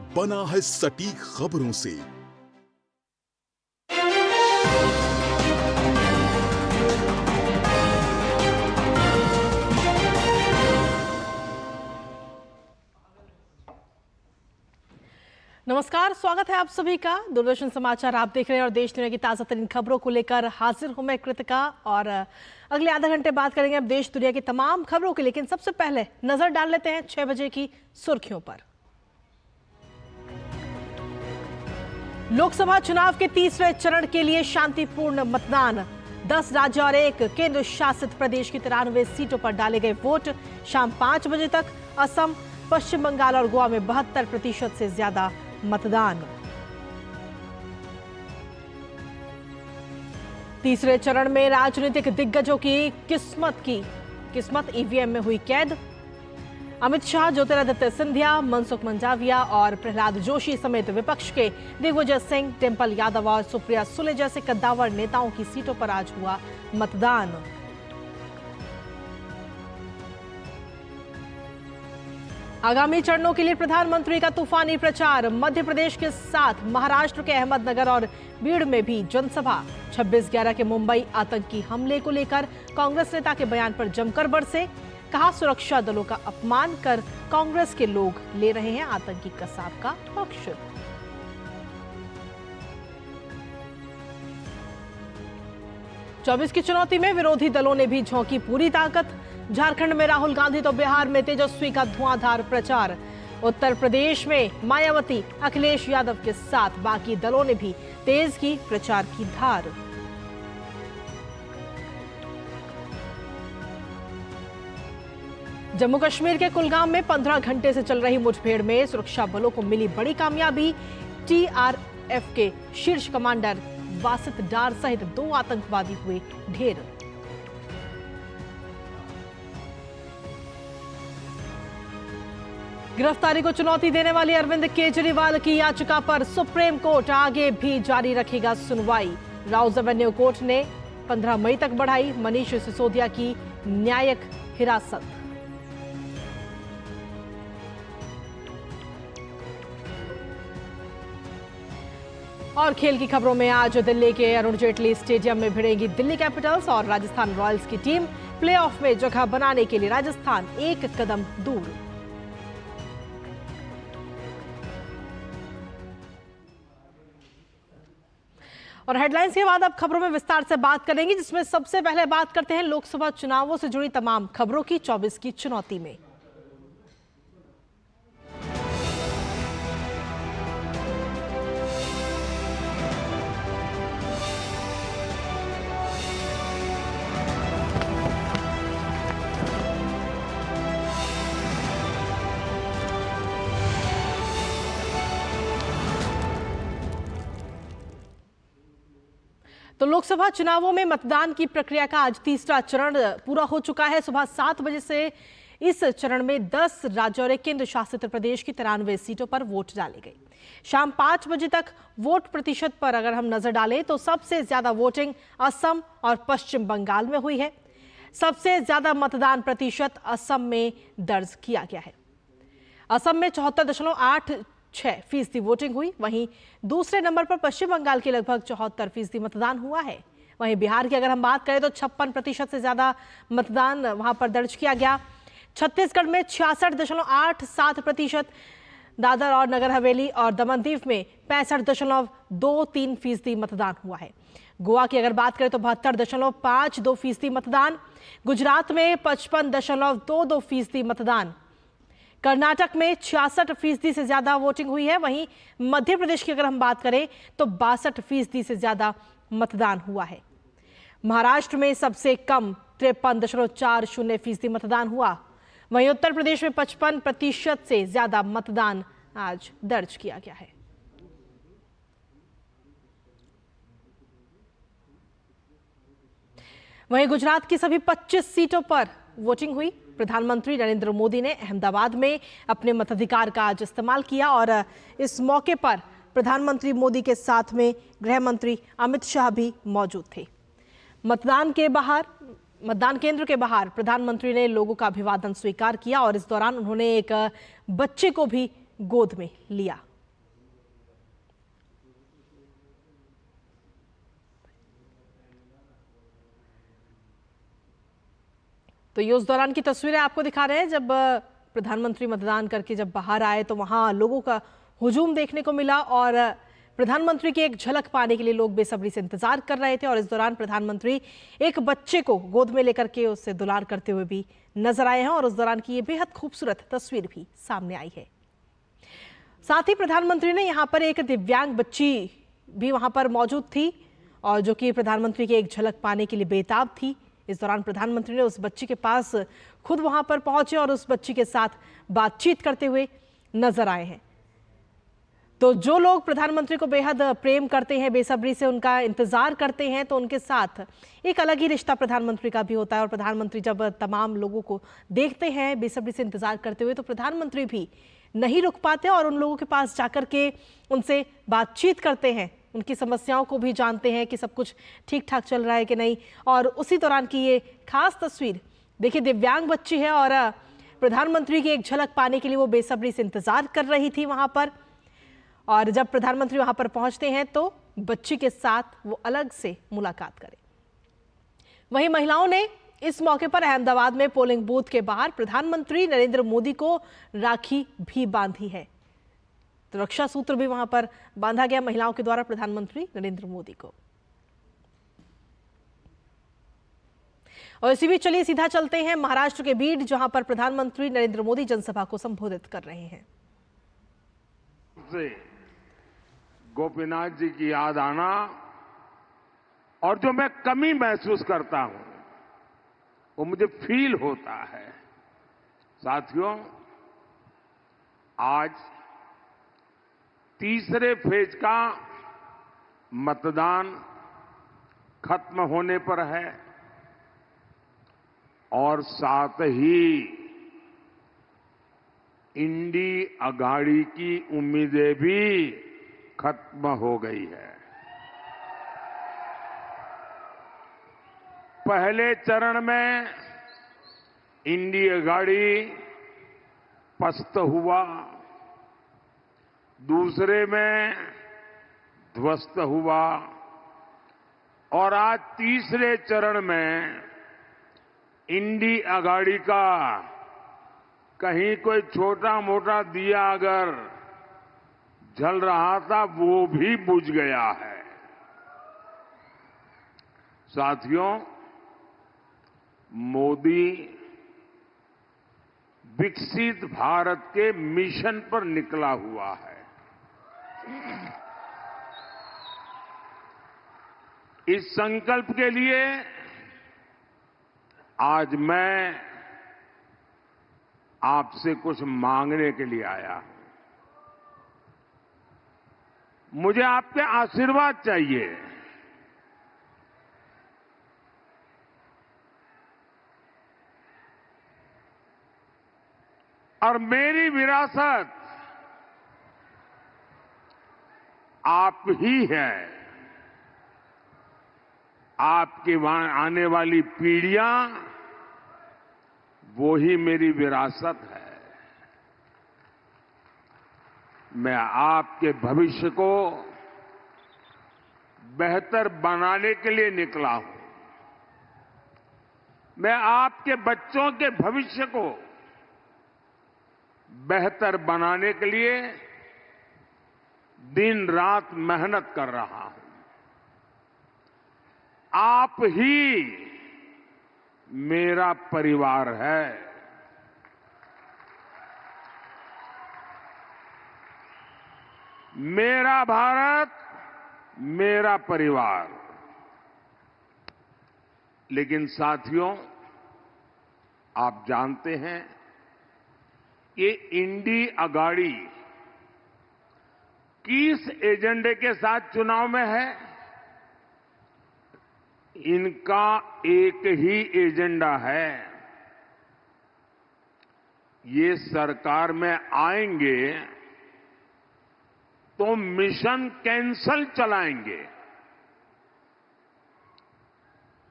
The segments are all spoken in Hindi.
बना है सटीक खबरों से। नमस्कार, स्वागत है आप सभी का। दूरदर्शन समाचार आप देख रहे हैं और देश दुनिया की ताजा तरीन खबरों को लेकर हाजिर हूं मैं कृतिका। और अगले आधा घंटे बात करेंगे अब देश दुनिया की तमाम खबरों की, लेकिन सबसे पहले नजर डाल लेते हैं 6 बजे की सुर्खियों पर। लोकसभा चुनाव के तीसरे चरण के लिए शांतिपूर्ण मतदान। 10 राज्य और 1 केंद्र शासित प्रदेश की 93 सीटों पर डाले गए वोट। शाम 5 बजे तक असम, पश्चिम बंगाल और गोवा में 72% से ज्यादा मतदान। तीसरे चरण में राजनीतिक दिग्गजों की किस्मत ईवीएम में हुई कैद। अमित शाह, ज्योतिरादित्य सिंधिया, मनसुख मंडाविया और प्रहलाद जोशी समेत विपक्ष के दिग्विजय सिंह, डिंपल यादव और सुप्रिया सुले जैसे कद्दावर नेताओं की सीटों पर आज हुआ मतदान। आगामी चरणों के लिए प्रधानमंत्री का तूफानी प्रचार। मध्य प्रदेश के साथ महाराष्ट्र के अहमदनगर और बीड़ में भी जनसभा। 26/11 के मुंबई आतंकी हमले को लेकर कांग्रेस नेता के बयान पर जमकर बरसे। कहा, सुरक्षा दलों का अपमान कर कांग्रेस के लोग ले रहे हैं आतंकी कसाब का पक्ष। चौबीस की चुनौती में विरोधी दलों ने भी झोंकी पूरी ताकत। झारखंड में राहुल गांधी तो बिहार में तेजस्वी का धुआंधार प्रचार। उत्तर प्रदेश में मायावती अखिलेश यादव के साथ बाकी दलों ने भी तेज की प्रचार की धार। जम्मू कश्मीर के कुलगाम में 15 घंटे से चल रही मुठभेड़ में सुरक्षा बलों को मिली बड़ी कामयाबी। टीआरएफ के शीर्ष कमांडर वासित डार सहित 2 आतंकवादी हुए ढेर। गिरफ्तारी को चुनौती देने वाली अरविंद केजरीवाल की याचिका पर सुप्रीम कोर्ट आगे भी जारी रखेगा सुनवाई। राउज एवेन्यू कोर्ट ने 15 मई तक बढ़ाई मनीष सिसोदिया की न्यायिक हिरासत। और खेल की खबरों में आज दिल्ली के अरुण जेटली स्टेडियम में भिड़ेगी दिल्ली कैपिटल्स और राजस्थान रॉयल्स की टीम। प्लेऑफ में जगह बनाने के लिए राजस्थान एक कदम दूर। और हेडलाइंस के बाद अब खबरों में विस्तार से बात करेंगे, जिसमें सबसे पहले बात करते हैं लोकसभा चुनावों से जुड़ी तमाम खबरों की 24 की चुनौती में। तो लोकसभा चुनावों में मतदान की प्रक्रिया का आज तीसरा चरण पूरा हो चुका है। सुबह 7 बजे से इस चरण में 10 राज्यों और 1 केंद्र शासित प्रदेश की 93 सीटों पर वोट डाले गए। शाम 5 बजे तक वोट प्रतिशत पर अगर हम नजर डालें तो सबसे ज्यादा वोटिंग असम और पश्चिम बंगाल में हुई है। सबसे ज्यादा मतदान प्रतिशत असम में दर्ज किया गया है। असम में 74.86% वोटिंग हुई। वहीं दूसरे नंबर पर पश्चिम बंगाल के लगभग 74% मतदान हुआ है। वहीं बिहार की अगर हम बात करें तो 56% से ज्यादा मतदान वहां पर दर्ज किया गया। छत्तीसगढ़ में 66.87%, दादर और नगर हवेली और दमन दीव में 65.23% मतदान हुआ है। गोवा की अगर बात करें तो 72.52% मतदान। गुजरात में 55.22% मतदान। कर्नाटक में 66% से ज्यादा वोटिंग हुई है। वहीं मध्य प्रदेश की अगर हम बात करें तो 62% से ज्यादा मतदान हुआ है। महाराष्ट्र में सबसे कम 53.40% मतदान हुआ। वहीं उत्तर प्रदेश में 55% से ज्यादा मतदान आज दर्ज किया गया है। वहीं गुजरात की सभी 25 सीटों पर वोटिंग हुई। प्रधानमंत्री नरेंद्र मोदी ने अहमदाबाद में अपने मताधिकार का आज इस्तेमाल किया और इस मौके पर प्रधानमंत्री मोदी के साथ में गृह मंत्री अमित शाह भी मौजूद थे। मतदान केंद्र के बाहर प्रधानमंत्री ने लोगों का अभिवादन स्वीकार किया और इस दौरान उन्होंने एक बच्चे को भी गोद में लिया। तो ये उस दौरान की तस्वीरें आपको दिखा रहे हैं जब प्रधानमंत्री मतदान करके जब बाहर आए तो वहां लोगों का हुजूम देखने को मिला और प्रधानमंत्री की एक झलक पाने के लिए लोग बेसब्री से इंतजार कर रहे थे। और इस दौरान प्रधानमंत्री एक बच्चे को गोद में लेकर के उससे दुलार करते हुए भी नजर आए हैं और उस दौरान की ये बेहद खूबसूरत तस्वीर भी सामने आई है। साथ ही प्रधानमंत्री ने यहाँ पर एक दिव्यांग बच्ची भी वहां पर मौजूद थी और जो कि प्रधानमंत्री की एक झलक पाने के लिए बेताब थी। इस दौरान प्रधानमंत्री ने उस बच्ची के पास खुद वहां पर पहुंचे और उस बच्ची के साथ बातचीत करते हुए नजर आए हैं। तो जो लोग प्रधानमंत्री को बेहद प्रेम करते हैं, बेसब्री से उनका इंतजार करते हैं, तो उनके साथ एक अलग ही रिश्ता प्रधानमंत्री का भी होता है। और प्रधानमंत्री जब तमाम लोगों को देखते हैं बेसब्री से इंतजार करते हुए, तो प्रधानमंत्री भी नहीं रुक पाते और उन लोगों के पास जाकर के उनसे बातचीत करते हैं, उनकी समस्याओं को भी जानते हैं कि सब कुछ ठीक ठाक चल रहा है कि नहीं। और उसी दौरान की ये खास तस्वीर देखिए, दिव्यांग बच्ची है और प्रधानमंत्री की एक झलक पाने के लिए वो बेसब्री से इंतजार कर रही थी वहां पर। और जब प्रधानमंत्री वहां पर पहुंचते हैं तो बच्ची के साथ वो अलग से मुलाकात करें। वहीं महिलाओं ने इस मौके पर अहमदाबाद में पोलिंग बूथ के बाहर प्रधानमंत्री नरेंद्र मोदी को राखी भी बांधी है। तो रक्षा सूत्र भी वहां पर बांधा गया महिलाओं के द्वारा प्रधानमंत्री नरेंद्र मोदी को। और इसी बीच चलिए सीधा चलते हैं महाराष्ट्र के बीड, जहां पर प्रधानमंत्री नरेंद्र मोदी जनसभा को संबोधित कर रहे हैं। गोपीनाथ जी की याद आना और जो मैं कमी महसूस करता हूं वो मुझे फील होता है। साथियों, आज तीसरे फेज का मतदान खत्म होने पर है और साथ ही इंडी अघाड़ी की उम्मीदें भी खत्म हो गई है। पहले चरण में इंडी अघाड़ी पस्त हुआ, दूसरे में ध्वस्त हुआ और आज तीसरे चरण में इंडी अघाड़ी का कहीं कोई छोटा मोटा दिया अगर जल रहा था वो भी बुझ गया है। साथियों, मोदी विकसित भारत के मिशन पर निकला हुआ है। इस संकल्प के लिए आज मैं आपसे कुछ मांगने के लिए आया हूं। मुझे आपके आशीर्वाद चाहिए। और मेरी विरासत आप ही है। आपकी आने वाली पीढ़ियां वो ही मेरी विरासत है। मैं आपके भविष्य को बेहतर बनाने के लिए निकला हूं। मैं आपके बच्चों के भविष्य को बेहतर बनाने के लिए दिन रात मेहनत कर रहा हूं। आप ही मेरा परिवार है। मेरा भारत, मेरा परिवार। लेकिन साथियों, आप जानते हैं ये इंडी अघाड़ी किस एजेंडे के साथ चुनाव में है? इनका एक ही एजेंडा है। ये सरकार में आएंगे तो मिशन कैंसल चलाएंगे।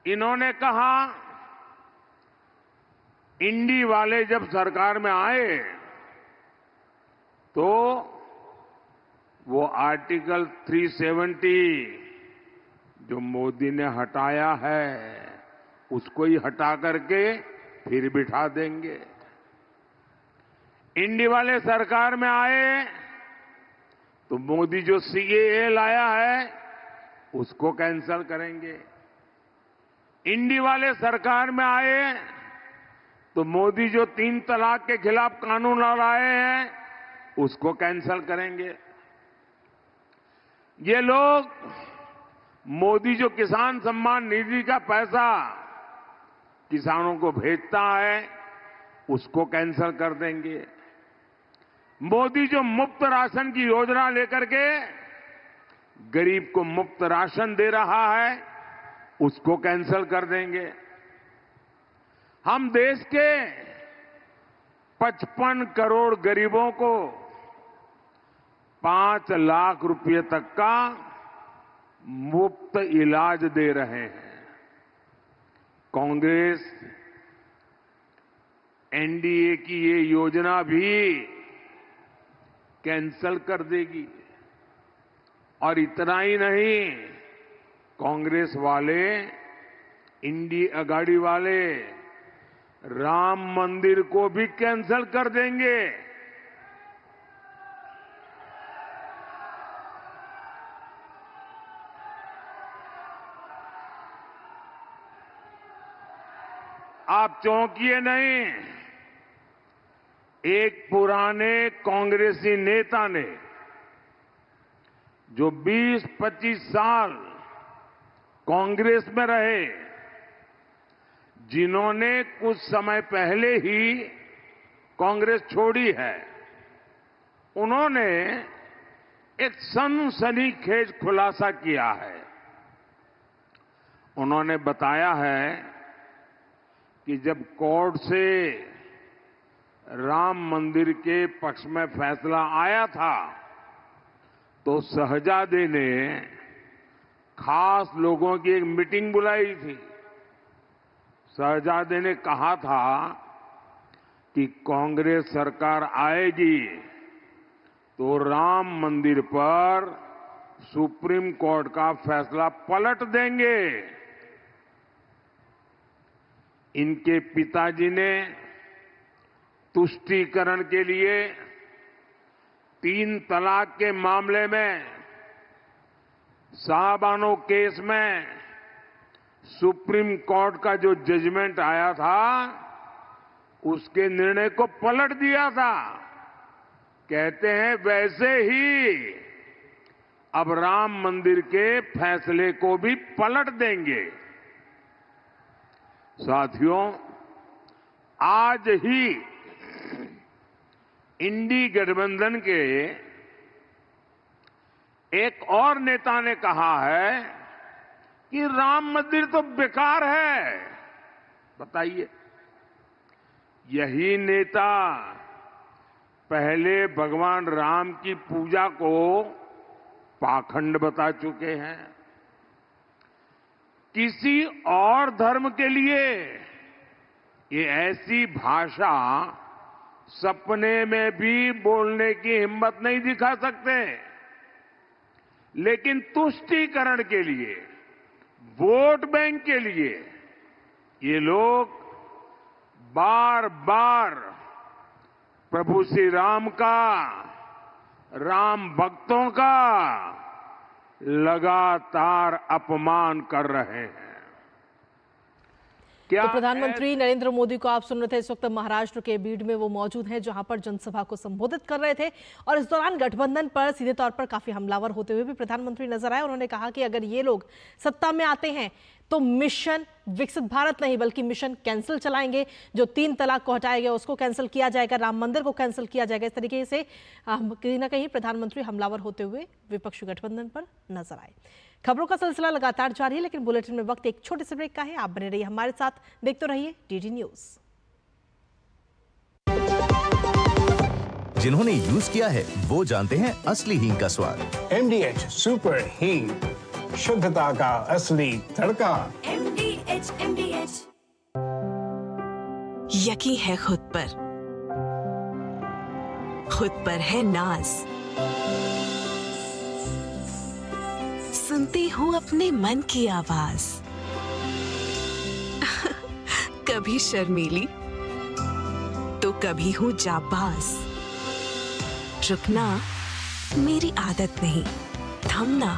इन्होंने कहा इंडी वाले जब सरकार में आए तो वो आर्टिकल 370 जो मोदी ने हटाया है उसको ही हटा करके फिर बिठा देंगे। इंडी वाले सरकार में आए तो मोदी जो सीएए लाया है उसको कैंसल करेंगे। इंडी वाले सरकार में आए तो मोदी जो 3 तलाक के खिलाफ कानून लाए हैं उसको कैंसल करेंगे। ये लोग मोदी जो किसान सम्मान निधि का पैसा किसानों को भेजता है उसको कैंसल कर देंगे। मोदी जो मुफ्त राशन की योजना लेकर के गरीब को मुफ्त राशन दे रहा है उसको कैंसल कर देंगे। हम देश के 55 करोड़ गरीबों को 5 लाख रुपए तक का मुफ्त इलाज दे रहे हैं। कांग्रेस एनडीए की ये योजना भी कैंसल कर देगी। और इतना ही नहीं, कांग्रेस वाले, इंडी अगाड़ी वाले राम मंदिर को भी कैंसल कर देंगे। आप चौंकिए नहीं, एक पुराने कांग्रेसी नेता ने जो 20-25 साल कांग्रेस में रहे, जिन्होंने कुछ समय पहले ही कांग्रेस छोड़ी है, उन्होंने एक सनसनीखेज खुलासा किया है। उन्होंने बताया है कि जब कोर्ट से राम मंदिर के पक्ष में फैसला आया था तो शहजादे ने खास लोगों की एक मीटिंग बुलाई थी। शहजादे ने कहा था कि कांग्रेस सरकार आएगी तो राम मंदिर पर सुप्रीम कोर्ट का फैसला पलट देंगे। इनके पिताजी ने तुष्टीकरण के लिए 3 तलाक के मामले में साहबानो केस में सुप्रीम कोर्ट का जो जजमेंट आया था उसके निर्णय को पलट दिया था। कहते हैं वैसे ही अब राम मंदिर के फैसले को भी पलट देंगे। साथियों, आज ही इंडी गठबंधन के एक और नेता ने कहा है कि राम मंदिर तो बेकार है। बताइए, यही नेता पहले भगवान राम की पूजा को पाखंड बता चुके हैं। किसी और धर्म के लिए ये ऐसी भाषा सपने में भी बोलने की हिम्मत नहीं दिखा सकते, लेकिन तुष्टीकरण के लिए, वोट बैंक के लिए ये लोग बार बार प्रभु श्री राम का, राम भक्तों का लगातार अपमान कर रहे हैं। तो प्रधानमंत्री नरेंद्र मोदी को आप सुन रहे थे। इस वक्त महाराष्ट्र के बीड में वो मौजूद हैं, जहां पर जनसभा को संबोधित कर रहे थे और इस दौरान गठबंधन पर सीधे तौर पर काफी हमलावर होते हुए भी प्रधानमंत्री नजर आए। उन्होंने कहा कि अगर ये लोग सत्ता में आते हैं तो मिशन विकसित भारत नहीं बल्कि मिशन कैंसिल चलाएंगे। जो 3 तलाक को हटाया गया उसको कैंसिल किया जाएगा, राम मंदिर को कैंसिल किया जाएगा। इस तरीके से कहीं ना कहीं प्रधानमंत्री हमलावर होते हुए विपक्षी गठबंधन पर नजर आए। खबरों का सिलसिला लगातार जारी है, लेकिन बुलेटिन में वक्त एक छोटे से ब्रेक का है। आप बने रहिए हमारे साथ, देखते रहिए डीडी न्यूज। जिन्होंने यूज किया है वो जानते हैं असली हींग का स्वाद। MDH सुपर हींग, शुद्धता का असली तड़का। MDH यकीन है खुद पर है नाज। सुनती हूँ अपने मन की आवाज। कभी शर्मीली तो कभी हूँ जाबाज। रुकना मेरी आदत नहीं, थमना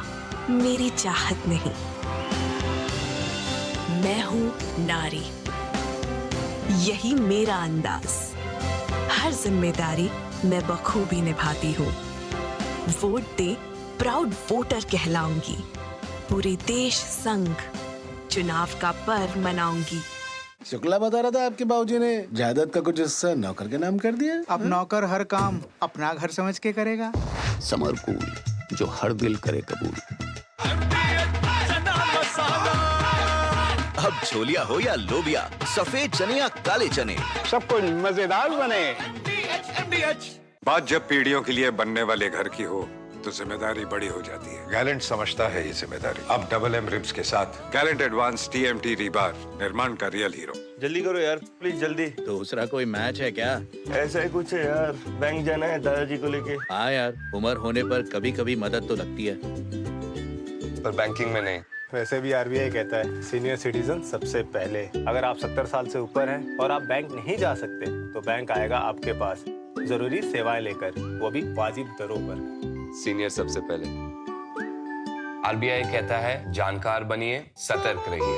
मेरी चाहत नहीं। मैं हूँ नारी, यही मेरा अंदाज। हर जिम्मेदारी मैं बखूबी निभाती हूँ। वोट दे, प्राउड वोटर कहलाऊंगी। पूरे देश संग चुनाव का पर्व मनाऊंगी। शुक्ला बता रहा था आपके बाबूजी ने जायदाद का कुछ हिस्सा नौकर के नाम कर दिया। अब नौकर हर काम अपना घर समझ के करेगा। समर कूल, जो हर दिल करे कबूल। अब छोलिया हो या लोबिया, सफेद चने या काले चने, सब कुछ मजेदार बने। बात जब पीढ़ियों के लिए बनने वाले घर की हो तो जिम्मेदारी बड़ी हो जाती है। गैलेंट समझता है ये जिम्मेदारी। अब डबल एम रिब्स के साथ गैलेंट एडवांस TMT रीबार, निर्माण का रियल हीरो। जल्दी करो यार, प्लीज जल्दी। दूसरा कोई मैच है क्या? ऐसा ही कुछ है यार, बैंक जाना है दादाजी को लेके। हाँ यार, उम्र होने पर कभी कभी मदद तो लगती है, पर बैंकिंग में नहीं। वैसे भी RBI कहता है सीनियर सिटीजन सबसे पहले। अगर आप 70 साल से ऊपर हैं और आप बैंक नहीं जा सकते तो बैंक आएगा आपके पास जरूरी सेवाएं लेकर, वो भी वाजिब दरों पर। सीनियर सबसे पहले। RBI कहता है जानकार बनिए, सतर्क रहिए।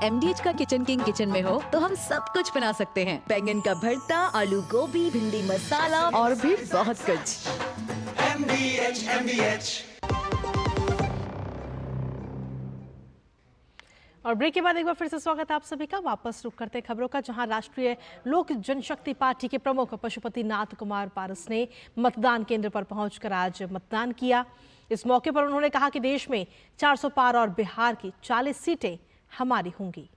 MDH का किचन किंग किचन में हो तो हम सब कुछ बना सकते हैं। बैंगन का भरता, आलू गोभी, भिंडी मसाला और भी बहुत कुछ। MDH। और ब्रेक के बाद एक बार फिर से स्वागत है आप सभी का। वापस रुक करते खबरों का, जहां राष्ट्रीय लोक जनशक्ति पार्टी के प्रमुख पशुपति नाथ कुमार पारस ने मतदान केंद्र पर पहुंचकर आज मतदान किया। इस मौके पर उन्होंने कहा कि देश में 400 पार और बिहार की 40 सीटें हमारी होंगी।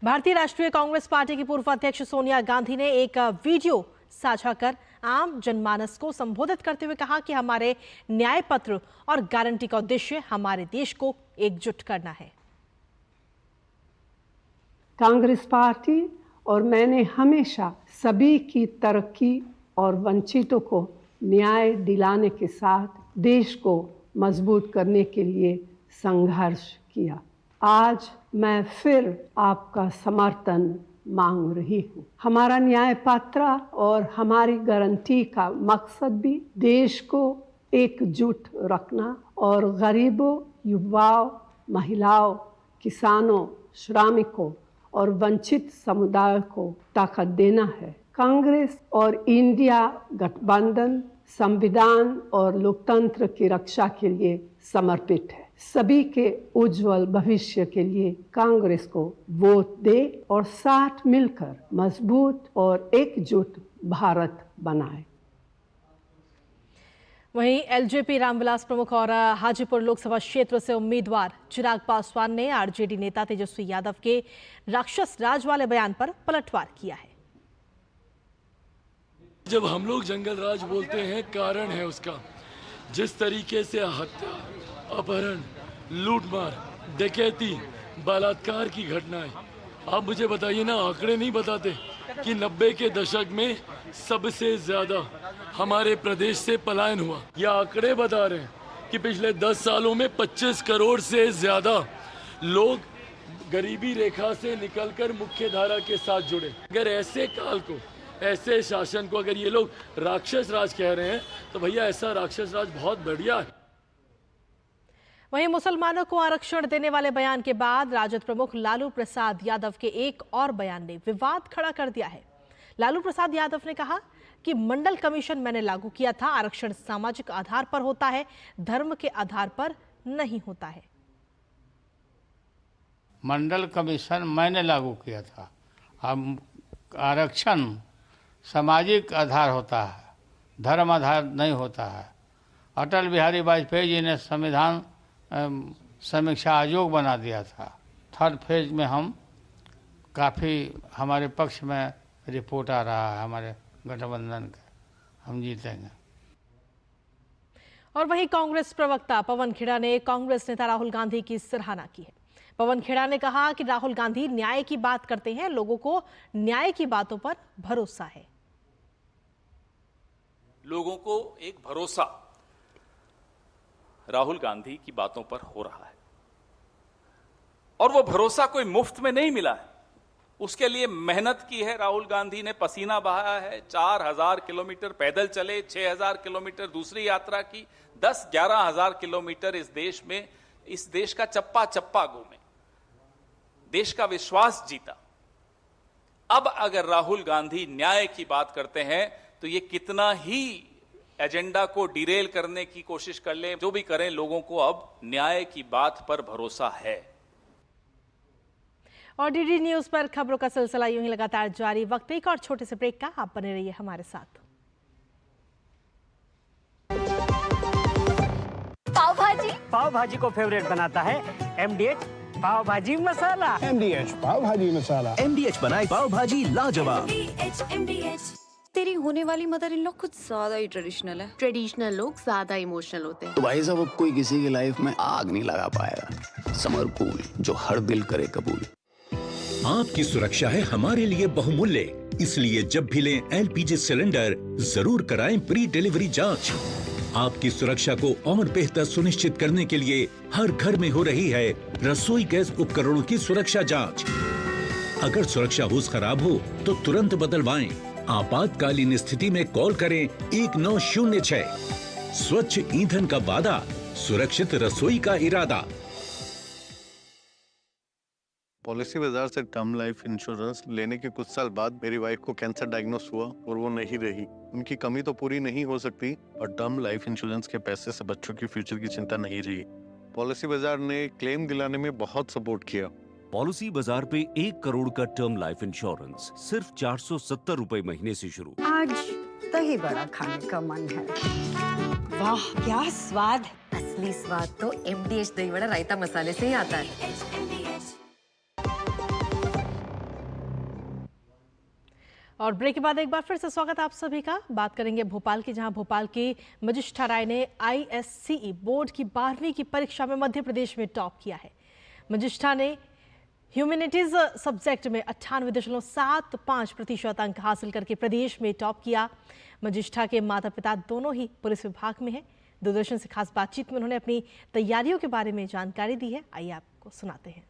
भारतीय राष्ट्रीय कांग्रेस पार्टी की पूर्व अध्यक्ष सोनिया गांधी ने एक वीडियो साझा कर आम जनमानस को संबोधित करते हुए कहा कि हमारे न्याय पत्र और गारंटी का उद्देश्य हमारे देश को एकजुट करना है। कांग्रेस पार्टी और मैंने हमेशा सभी की तरक्की और वंचितों को न्याय दिलाने के साथ देश को मजबूत करने के लिए संघर्ष किया। आज मैं फिर आपका समर्थन मांग रही हूँ। हमारा न्याय पत्र और हमारी गारंटी का मकसद भी देश को एकजुट रखना और गरीबों, युवाओं, महिलाओं, किसानों, श्रमिकों और वंचित समुदाय को ताकत देना है। कांग्रेस और इंडिया गठबंधन संविधान और लोकतंत्र की रक्षा के लिए समर्पित है। सभी के उज्जवल भविष्य के लिए कांग्रेस को वोट दे और साथ मिलकर मजबूत और एकजुट भारत बनाए। वहीं एलजेपी रामविलास प्रमुख और हाजीपुर लोकसभा क्षेत्र से उम्मीदवार चिराग पासवान ने आरजेडी नेता तेजस्वी यादव के राक्षस राज वाले बयान पर पलटवार किया है। जब हम लोग जंगल राज बोलते हैं, कारण है उसका। जिस तरीके से हत्या, अपहरण, लूटमार, डकैती, बलात्कार की घटनाएं, आप मुझे बताइए ना, आंकड़े नहीं बताते कि 90 के दशक में सबसे ज्यादा हमारे प्रदेश से पलायन हुआ। यह आंकड़े बता रहे हैं कि पिछले 10 सालों में 25 करोड़ से ज्यादा लोग गरीबी रेखा से निकलकर मुख्य धारा के साथ जुड़े। अगर ऐसे काल को, ऐसे शासन को अगर ये लोग राक्षस राज कह रहे हैं तो भैया ऐसा राक्षस राज बहुत बढ़िया है। वहीं मुसलमानों को आरक्षण देने वाले बयान के बाद राजद प्रमुख लालू प्रसाद यादव के एक और बयान ने विवाद खड़ा कर दिया है। लालू प्रसाद यादव ने कहा कि मंडल कमीशन मैंने लागू किया था, आरक्षण सामाजिक आधार पर होता है, धर्म के आधार पर नहीं होता है। मंडल कमीशन मैंने लागू किया था, अब आरक्षण सामाजिक आधार होता है, धर्म आधार नहीं होता है। अटल बिहारी वाजपेयी जी ने संविधान समीक्षा आयोग बना दिया था। 3rd फेज में हम काफ़ी हमारे पक्ष में रिपोर्ट आ रहा है, हमारे गठबंधन का, हम जीतेंगे। और वहीं कांग्रेस प्रवक्ता पवन खेड़ा ने कांग्रेस नेता राहुल गांधी की सराहना की है। पवन खेड़ा ने कहा कि राहुल गांधी न्याय की बात करते हैं, लोगों को न्याय की बातों पर भरोसा है। लोगों को एक भरोसा राहुल गांधी की बातों पर हो रहा है। और वो भरोसा कोई मुफ्त में नहीं मिला है, उसके लिए मेहनत की है। राहुल गांधी ने पसीना बहाया है, 4000 किलोमीटर पैदल चले, 6000 किलोमीटर दूसरी यात्रा की, 10-11 हजार किलोमीटर इस देश में, इस देश का चप्पा चप्पा घूमे, देश का विश्वास जीता। अब अगर राहुल गांधी न्याय की बात करते हैं तो ये कितना ही एजेंडा को डिरेल करने की कोशिश कर ले, जो भी करें, लोगों को अब न्याय की बात पर भरोसा है। और डीडी न्यूज पर खबरों का सिलसिला यूं ही लगातार जारी। वक्त एक और छोटे से ब्रेक का, आप बने रहिए हमारे साथ। पाव भाजी को फेवरेट बनाता है MDH पाव भाजी मसाला। MDH पाव भाजी मसाला। MDH बनाए पाव भाजी लाजवाब। तेरी होने वाली मदर इन लॉ कुछ ज्यादा ही ट्रेडिशनल है। ट्रेडिशनल लोग ज्यादा इमोशनल होते हैं। तो भाई साहब, अब कोई किसी की लाइफ में आग नहीं लगा पाएगा। समर कूल, जो हर दिल करे कबूल। आपकी सुरक्षा है हमारे लिए बहुमूल्य, इसलिए जब भी लें LPG सिलेंडर जरूर कराएं प्री डिलीवरी जांच। आपकी सुरक्षा को और बेहतर सुनिश्चित करने के लिए हर घर में हो रही है रसोई गैस उपकरणों की सुरक्षा जांच। अगर सुरक्षा होस खराब हो तो तुरंत बदलवाएं। आपातकालीन स्थिति में कॉल करें 1906। स्वच्छ ईंधन का वादा, सुरक्षित रसोई का इरादा। पॉलिसी बाजार से टर्म लाइफ इंश्योरेंस लेने के कुछ साल बाद मेरी वाइफ को कैंसर डायग्नोस हुआ और वो नहीं रही। उनकी कमी तो पूरी नहीं हो सकती, और टर्म लाइफ इंश्योरेंस के पैसे से बच्चों की फ्यूचर की चिंता नहीं रही। पॉलिसी बाजार ने क्लेम दिलाने में बहुत सपोर्ट किया। पॉलिसी बाजार पे 1 करोड़ का टर्म लाइफ इंश्योरेंस सिर्फ 470 रुपए महीने से शुरू। आज दही बड़ा खाने का मन है। वाह क्या स्वाद! असली स्वाद तो MDH दही बड़ा रायता मसाले से ही आता है। और ब्रेक के बाद एक बार फिर से स्वागत आप सभी का। बात करेंगे भोपाल की, जहां भोपाल की मजिष्ठा राय ने ISCE बोर्ड की 12वीं की परीक्षा में मध्य प्रदेश में टॉप किया है। मजिष्ठा ने ह्यूमैनिटीज सब्जेक्ट में 98.75% अंक हासिल करके प्रदेश में टॉप किया। मजिष्ठा के माता पिता दोनों ही पुलिस विभाग में हैं। दूरदर्शन से खास बातचीत में उन्होंने अपनी तैयारियों के बारे में जानकारी दी है। आइए आपको सुनाते हैं।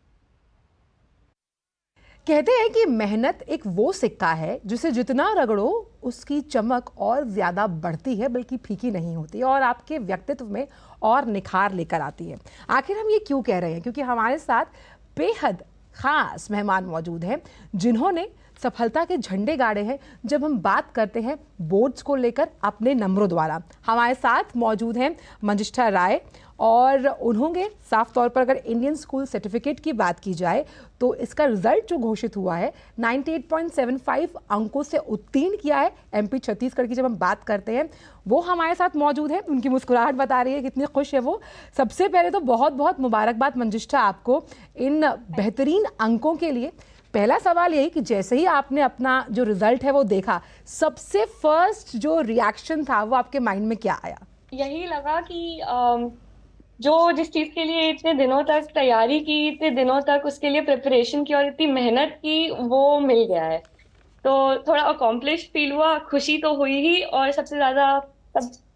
कहते हैं कि मेहनत एक वो सिक्का है जिसे जितना रगड़ो उसकी चमक और ज़्यादा बढ़ती है, बल्कि फीकी नहीं होती और आपके व्यक्तित्व में और निखार लेकर आती है। आखिर हम ये क्यों कह रहे हैं? क्योंकि हमारे साथ बेहद ख़ास मेहमान मौजूद हैं जिन्होंने सफलता के झंडे गाड़े हैं जब हम बात करते हैं बोर्ड्स को लेकर अपने नंबरों द्वारा। हमारे साथ मौजूद हैं मजिष्ठा राय, और उन्होंने साफ तौर पर अगर इंडियन स्कूल सर्टिफिकेट की बात की जाए तो इसका रिजल्ट जो घोषित हुआ है 98.75 अंकों से उत्तीर्ण किया है। MP छत्तीसगढ़ की जब हम बात करते हैं वो हमारे साथ मौजूद है। उनकी मुस्कुराहट बता रही है कितनी खुश है वो। सबसे पहले तो बहुत बहुत मुबारकबाद मजिष्ठा आपको इन बेहतरीन अंकों के लिए। पहला सवाल यही कि जैसे ही आपने अपना जो रिजल्ट है वो देखा, सबसे फर्स्ट जो रिएक्शन था वो आपके माइंड में क्या आया? यही लगा कि जो जिस चीज के लिए इतने दिनों तक तैयारी की, इतने दिनों तक उसके लिए प्रिपरेशन की और इतनी मेहनत की, वो मिल गया है। तो थोड़ा अकॉम्प्लिश फील हुआ, खुशी तो हुई ही, और सबसे ज्यादा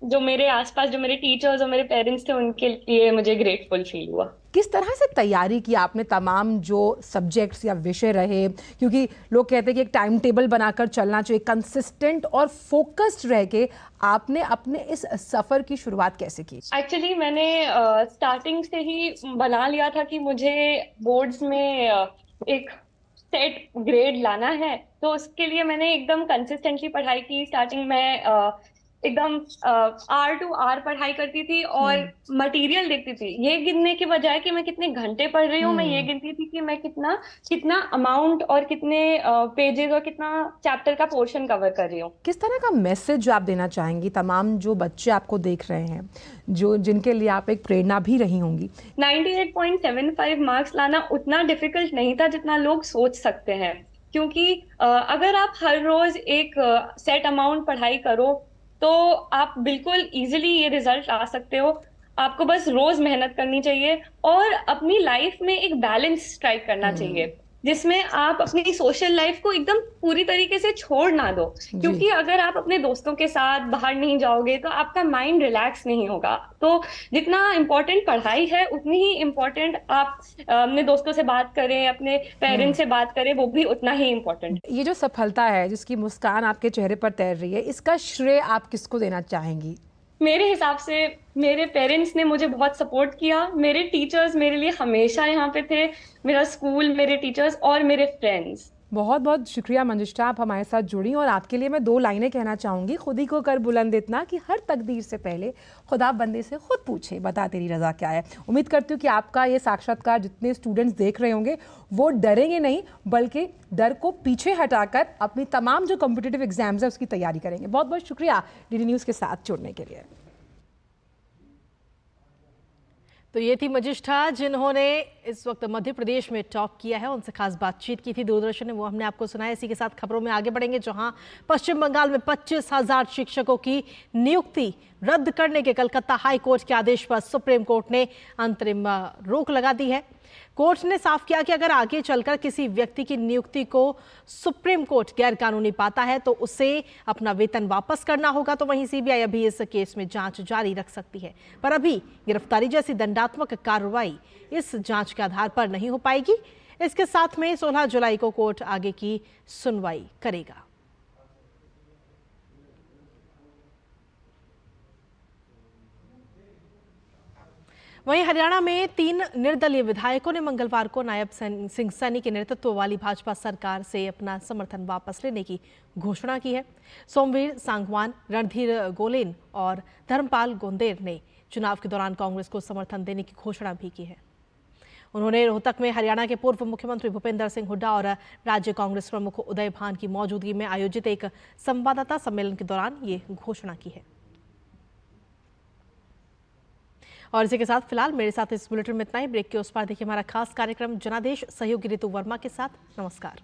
जो मेरे आसपास जो मेरे टीचर्स और मेरे पेरेंट्स थे उनके लिए मुझे ग्रेटफुल फील हुआ। किस तरह से तैयारी की आपने? तमाम जो सब्जेक्ट्स या विषय रहे, क्योंकि लोग कहते हैं कि एक टाइम टेबल बनाकर चलना चाहिए, कंसिस्टेंट और फोकस्ड रह के आपने अपने इस सफ़र की शुरुआत कैसे की? एक्चुअली मैंने स्टार्टिंग से ही बना लिया था कि मुझे बोर्ड्स में एक सेट ग्रेड लाना है, तो उसके लिए मैंने एकदम कंसिस्टेंटली पढ़ाई की। स्टार्टिंग में एकदम R to R पढ़ाई करती थी और मटेरियल देखती थी। ये गिनने के बजाय कि मैं कितने घंटे पढ़ रही हूँ, मैं ये गिनती थी कि मैं कितना अमाउंट और कितने पेजेस और कितना चैप्टर का पोर्शन कवर कर रही हूँ। किस तरह का मैसेज आप देना चाहेंगी तमाम जो बच्चे आपको देख रहे हैं, जो जिनके लिए आप एक प्रेरणा भी रही होंगी? 98.75 मार्क्स लाना उतना डिफिकल्ट नहीं था जितना लोग सोच सकते हैं, क्योंकि अगर आप हर रोज एक सेट अमाउंट पढ़ाई करो तो आप बिल्कुल इजीली ये रिजल्ट ला सकते हो। आपको बस रोज मेहनत करनी चाहिए और अपनी लाइफ में एक बैलेंस स्ट्राइक करना चाहिए। जिसमें आप अपनी सोशल लाइफ को एकदम पूरी तरीके से छोड़ ना दो, क्योंकि अगर आप अपने दोस्तों के साथ बाहर नहीं जाओगे तो आपका माइंड रिलैक्स नहीं होगा। तो जितना इम्पोर्टेंट पढ़ाई है उतनी ही इम्पोर्टेंट आप अपने दोस्तों से बात करें, अपने पेरेंट्स से बात करें, वो भी उतना ही इम्पोर्टेंट। ये जो सफलता है, जिसकी मुस्कान आपके चेहरे पर तैर रही है, इसका श्रेय आप किसको देना चाहेंगी? मेरे हिसाब से मेरे पेरेंट्स ने मुझे बहुत सपोर्ट किया, मेरे टीचर्स मेरे लिए हमेशा यहाँ पे थे, मेरा स्कूल, मेरे टीचर्स और मेरे फ्रेंड्स। बहुत बहुत शुक्रिया मंजिष्ठा, आप हमारे साथ जुड़ी। और आपके लिए मैं 2 लाइनें कहना चाहूँगी। खुद ही को कर बुलंद इतना कि हर तकदीर से पहले खुदा बंदे से खुद पूछे, बता तेरी रज़ा क्या है। उम्मीद करती हूँ कि आपका ये साक्षात्कार जितने स्टूडेंट्स देख रहे होंगे वो डरेंगे नहीं, बल्कि डर को पीछे हटाकर अपनी तमाम जो कॉम्पिटिटिव एग्जाम्स है उसकी तैयारी करेंगे। बहुत बहुत शुक्रिया डीडी न्यूज़ के साथ जुड़ने के लिए। तो ये थी मंजिष्ठा, जिन्होंने इस वक्त मध्य प्रदेश में टॉप किया है। उनसे खास बातचीत की थी दूरदर्शन ने, वो हमने आपको सुनाया। इसी के साथ खबरों में आगे बढ़ेंगे, जहां पश्चिम बंगाल में 25,000 शिक्षकों की नियुक्ति रद्द करने के कलकत्ता हाई कोर्ट के आदेश पर सुप्रीम कोर्ट ने अंतरिम रोक लगा दी है। कोर्ट ने साफ किया कि अगर आगे चलकर किसी व्यक्ति की नियुक्ति को सुप्रीम कोर्ट गैरकानूनी पाता है तो उसे अपना वेतन वापस करना होगा। तो वहीं सीबीआई अभी इस केस में जांच जारी रख सकती है, पर अभी गिरफ्तारी जैसी दंडात्मक कार्रवाई इस जांच के आधार पर नहीं हो पाएगी। इसके साथ में 16 जुलाई को कोर्ट आगे की सुनवाई करेगा। वहीं हरियाणा में 3 निर्दलीय विधायकों ने मंगलवार को नायब सिंह सैनी के नेतृत्व वाली भाजपा सरकार से अपना समर्थन वापस लेने की घोषणा की है। सोमवीर सांगवान, रणधीर गोलेन और धर्मपाल गोंदेर ने चुनाव के दौरान कांग्रेस को समर्थन देने की घोषणा भी की है। उन्होंने रोहतक में हरियाणा के पूर्व मुख्यमंत्री भूपेंद्र सिंह हुड्डा और राज्य कांग्रेस प्रमुख उदय भान की मौजूदगी में आयोजित एक संवाददाता सम्मेलन के दौरान ये घोषणा की है। और इसी के साथ फिलहाल मेरे साथ इस बुलेटिन में इतना ही। ब्रेक के उस पार देखिए हमारा खास कार्यक्रम जनादेश सहयोगी ऋतु वर्मा के साथ। नमस्कार।